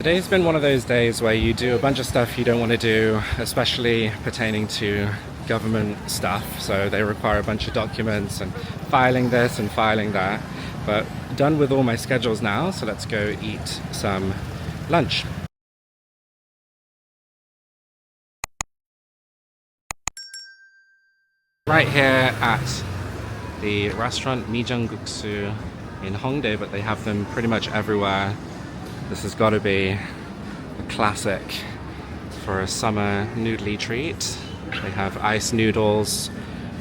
Today's been one of those days where you do a bunch of stuff you don't want to do, especially pertaining to government stuff. So they require a bunch of documents and filing this and filing that. But done with all my schedules now, so let's go eat some lunch. Right here at the restaurant Kongguksu in Hongdae, but they have them pretty much everywhere. This has got to be a classic for a summer noodly treat. They have ice noodles,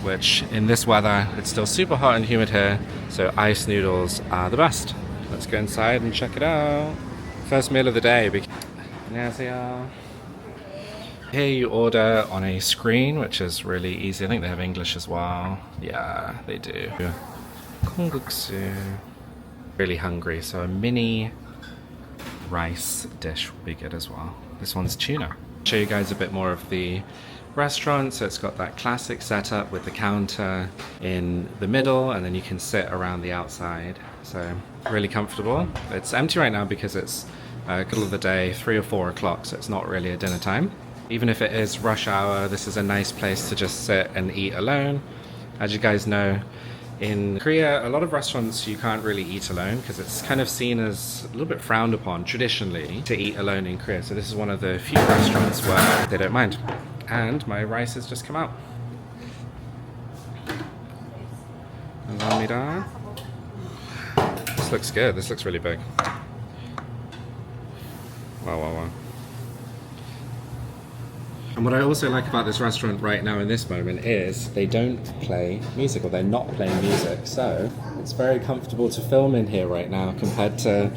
which in this weather, it's still super hot and humid here, so ice noodles are the best. Let's go inside and check it out. First meal of the day. 안녕하세요. Here you order on a screen, which is really easy. I think they have English as well. Yeah, they do. Kongguksu. Really hungry, so a mini rice dish will be good as well. This one's tuna. I'll show you guys a bit more of the restaurant. So it's got that classic setup with the counter in the middle, and then you can sit around the outside. So really comfortable. It's empty right now because it's middle of the day, 3 or 4 o'clock, so it's not really a dinner time. Even if it is rush hour, this is a nice place to just sit and eat alone. As you guys know, in Korea, a lot of restaurants you can't really eat alone because it's kind of seen as a little bit frowned upon traditionally to eat alone in Korea. So this is one of the few restaurants where they don't mind. And my rice has just come out. 감사합니다. This looks good. This looks really big. Wow. And what I also like about this restaurant right now in this moment is they don't play music, or they're not playing music. So it's very comfortable to film in here right now compared to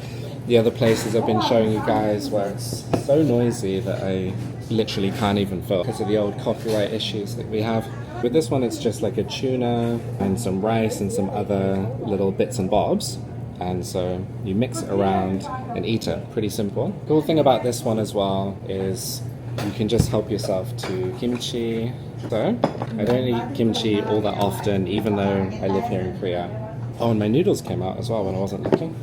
the other places I've been showing you guys where it's so noisy that I literally can't even film because of the old copyright issues that we have. With this one, it's just like a tuna and some rice and some other little bits and bobs. And so you mix it around and eat it. Pretty simple. Cool thing about this one as well is you can just help yourself to kimchi. So I don't eat kimchi all that often, even though I live here in Korea. Oh, and my noodles came out as well when I wasn't looking.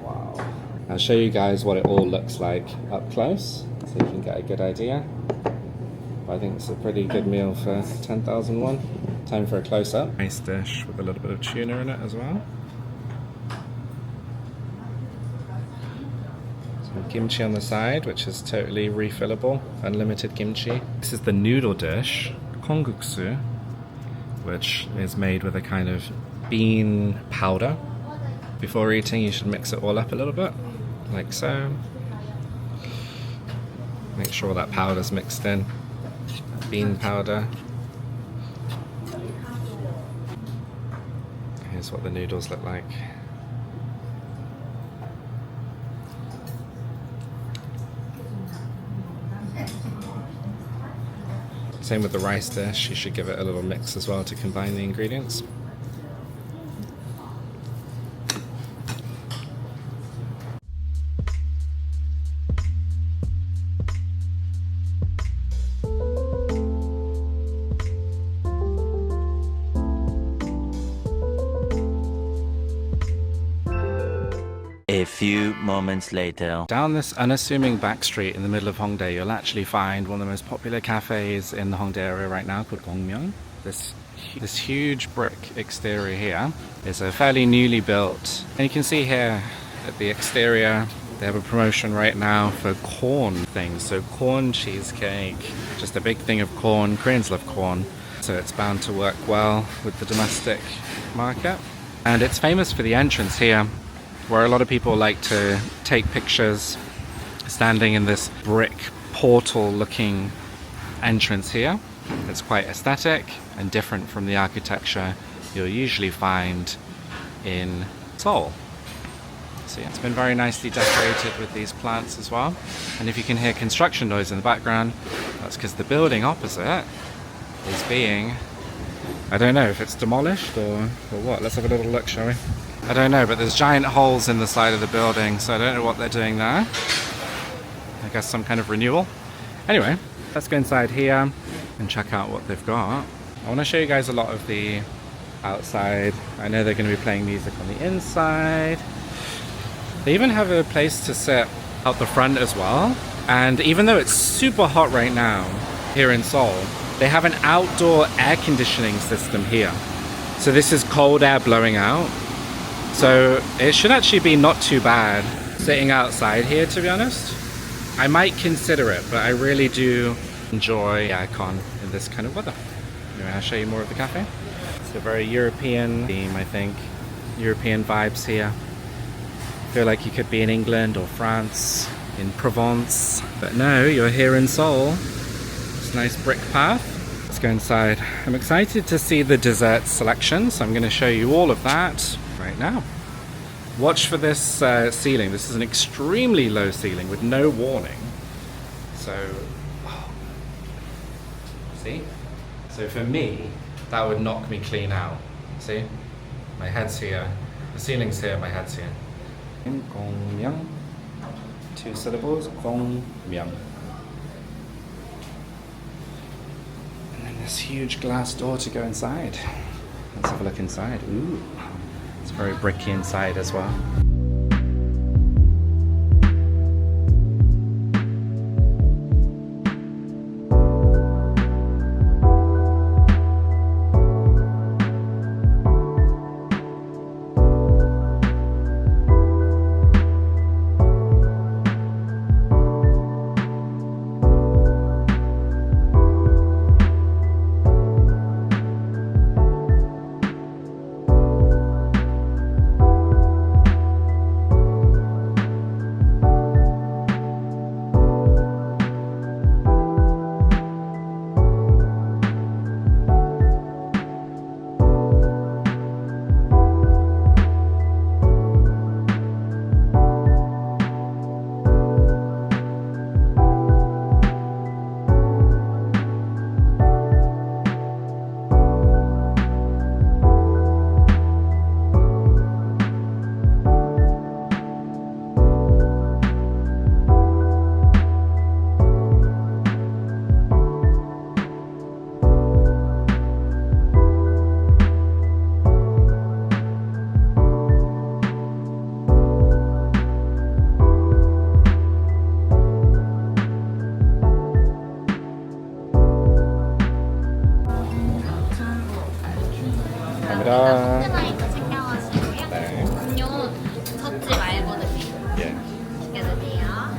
Wow. I'll show you guys what it all looks like up close so you can get a good idea. I think it's a pretty good meal for 10,000 won. Time for a close-up. Nice dish with a little bit of tuna in it as well. Kimchi on the side, which is totally refillable, unlimited kimchi. This is the noodle dish, kongguksu, which is made with a kind of bean powder. Before eating, you should mix it all up a little bit, like so. Make sure that powder's mixed in. Bean powder. Here's what the noodles look like. Same with the rice dish, you should give it a little mix as well to combine the ingredients. A few moments later. Down this unassuming back street in the middle of Hongdae, you'll actually find one of the most popular cafes in the Hongdae area right now called Gongmyeong. This huge brick exterior here is a fairly newly built, and you can see here at the exterior they have a promotion right now for corn things. So corn cheesecake, just a big thing of corn. Koreans love corn, so it's bound to work well with the domestic market. And it's famous for the entrance here, where a lot of people like to take pictures standing in this brick portal looking entrance here. It's quite aesthetic and different from the architecture you'll usually find in Seoul. So yeah, it's been very nicely decorated with these plants as well. And if you can hear construction noise in the background, that's because the building opposite is being, I don't know if it's demolished or what. Let's have a little look, shall we? I don't know, but there's giant holes in the side of the building, so I don't know what they're doing there. I guess some kind of renewal. Anyway, let's go inside here and check out what they've got. I want to show you guys a lot of the outside. I know they're going to be playing music on the inside. They even have a place to sit out the front as well. And even though it's super hot right now here in Seoul, they have an outdoor air conditioning system here. So this is cold air blowing out. So it should actually be not too bad sitting outside here, to be honest. I might consider it, but I really do enjoy aircon in this kind of weather. Anyway, I'll show you more of the cafe. It's a very European theme, I think. European vibes here. Feel like you could be in England or France, in Provence. But no, you're here in Seoul. It's a nice brick path. Let's go inside. I'm excited to see the dessert selection, so I'm going to show you all of that right now. Watch for this ceiling. This is an extremely low ceiling with no warning. So, oh. See? So for me, that would knock me clean out. See? My head's here, the ceiling's here, my head's here. Gongmyeong. 2 syllables, Gongmyeong. And then this huge glass door to go inside. Let's have a look inside. Ooh, it's very bricky inside as well. 하나이도 챙겨가시고요. 네. 음료 젓지 말고 드세요. 예. 맛있게 드세요.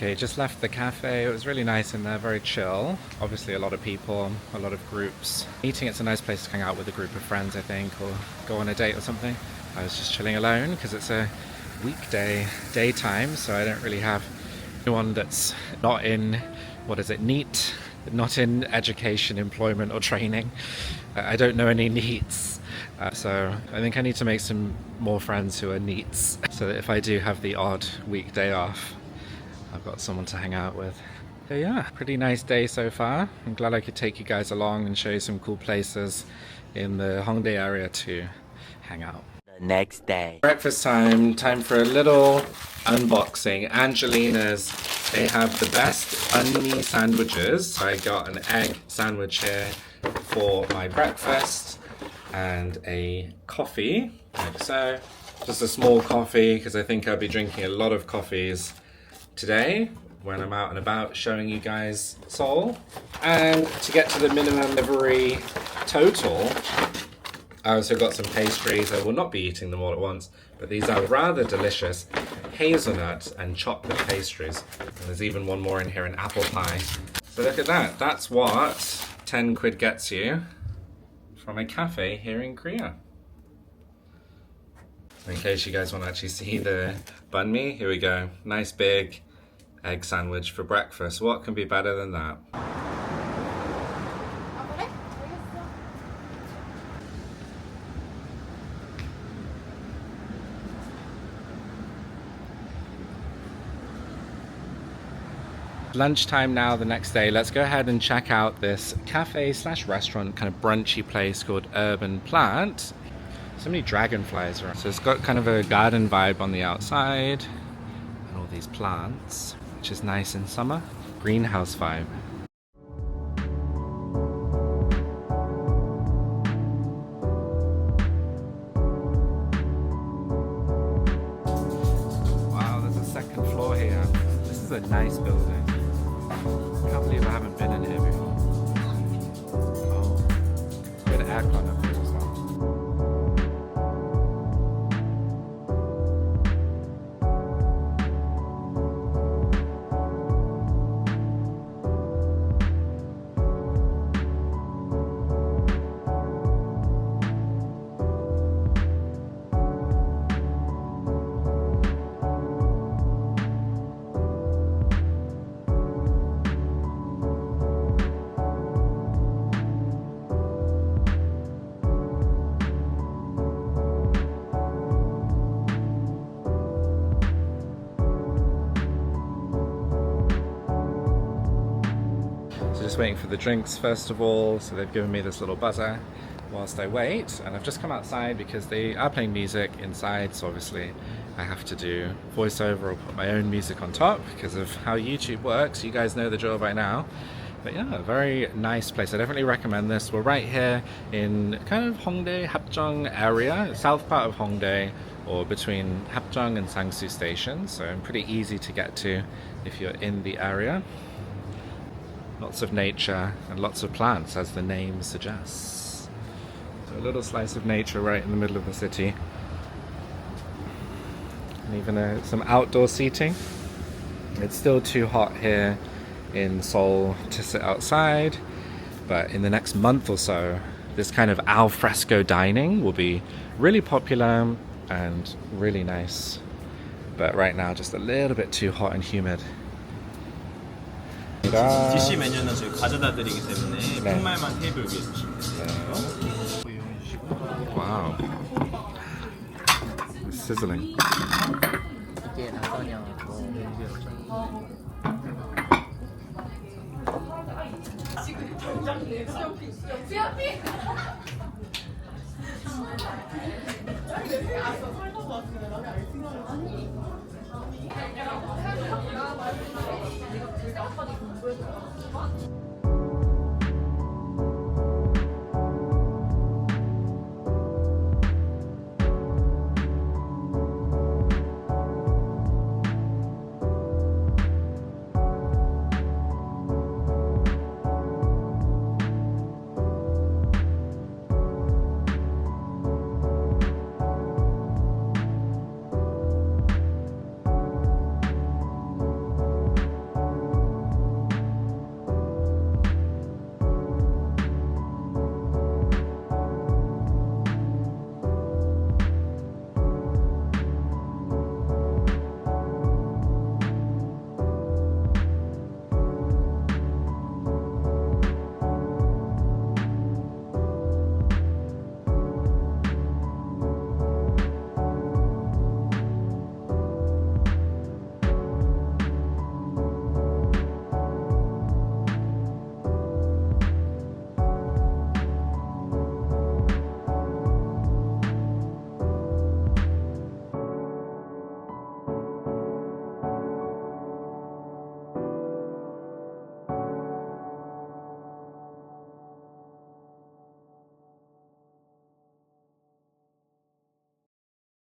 Okay, just left the cafe. It was really nice in there, very chill. Obviously a lot of people, a lot of groups. Eating, it's a nice place to hang out with a group of friends, I think, or go on a date or something. I was just chilling alone because it's a weekday daytime, so I don't really have anyone that's not in, what is it, NEET, not in education, employment or training. I don't know any NEETs. So I think I need to make some more friends who are NEETs so that if I do have the odd weekday off, I've got someone to hang out with. So yeah, pretty nice day so far. I'm glad I could take you guys along and show you some cool places in the Hongdae area to hang out. The next day. Breakfast time, time for a little unboxing. Angelina's, they have the best onion sandwiches. So I got an egg sandwich here for my breakfast and a coffee, like so. Just a small coffee because I think I'll be drinking a lot of coffees today when I'm out and about showing you guys Seoul. And to get to the minimum delivery total, I also got some pastries. I will not be eating them all at once, but these are rather delicious hazelnut and chocolate pastries. And there's even one more in here, an apple pie. So look at that. That's what 10 quid gets you from a cafe here in Korea. In case you guys want to actually see the banh mi, here we go. Nice big egg sandwich for breakfast. What can be better than that? Lunchtime now the next day. Let's go ahead and check out this cafe slash restaurant, kind of brunchy place called Urban Plant. So many dragonflies around. So it's got kind of a garden vibe on the outside and all these plants, which is nice in summer. Greenhouse vibe. Wow, there's a second floor here. This is a nice building. I can't believe I haven't been in here before. Oh, good aircon up here as well. Just waiting for the drinks first of all, so they've given me this little buzzer whilst I wait, and I've just come outside because they are playing music inside, so obviously I have to do voiceover or put my own music on top because of how YouTube works. You guys know the drill by now. But yeah, a very nice place. I definitely recommend this. We're right here in kind of Hongdae, Hapjeong area, south part of Hongdae, or between Hapjeong and Sangsu station, so pretty easy to get to if you're in the area. Lots of nature and lots of plants, as the name suggests. So a little slice of nature right in the middle of the city. And even some outdoor seating. It's still too hot here in Seoul to sit outside, but in the next month or so, this kind of al fresco dining will be really popular and really nice. But right now, just a little bit too hot and humid. DC 메뉴는 저희 가져다 드리기 때문에 푯말만 테이블 위에 두시면 돼요. Wow. It's sizzling. 이게 낙선이하고 아,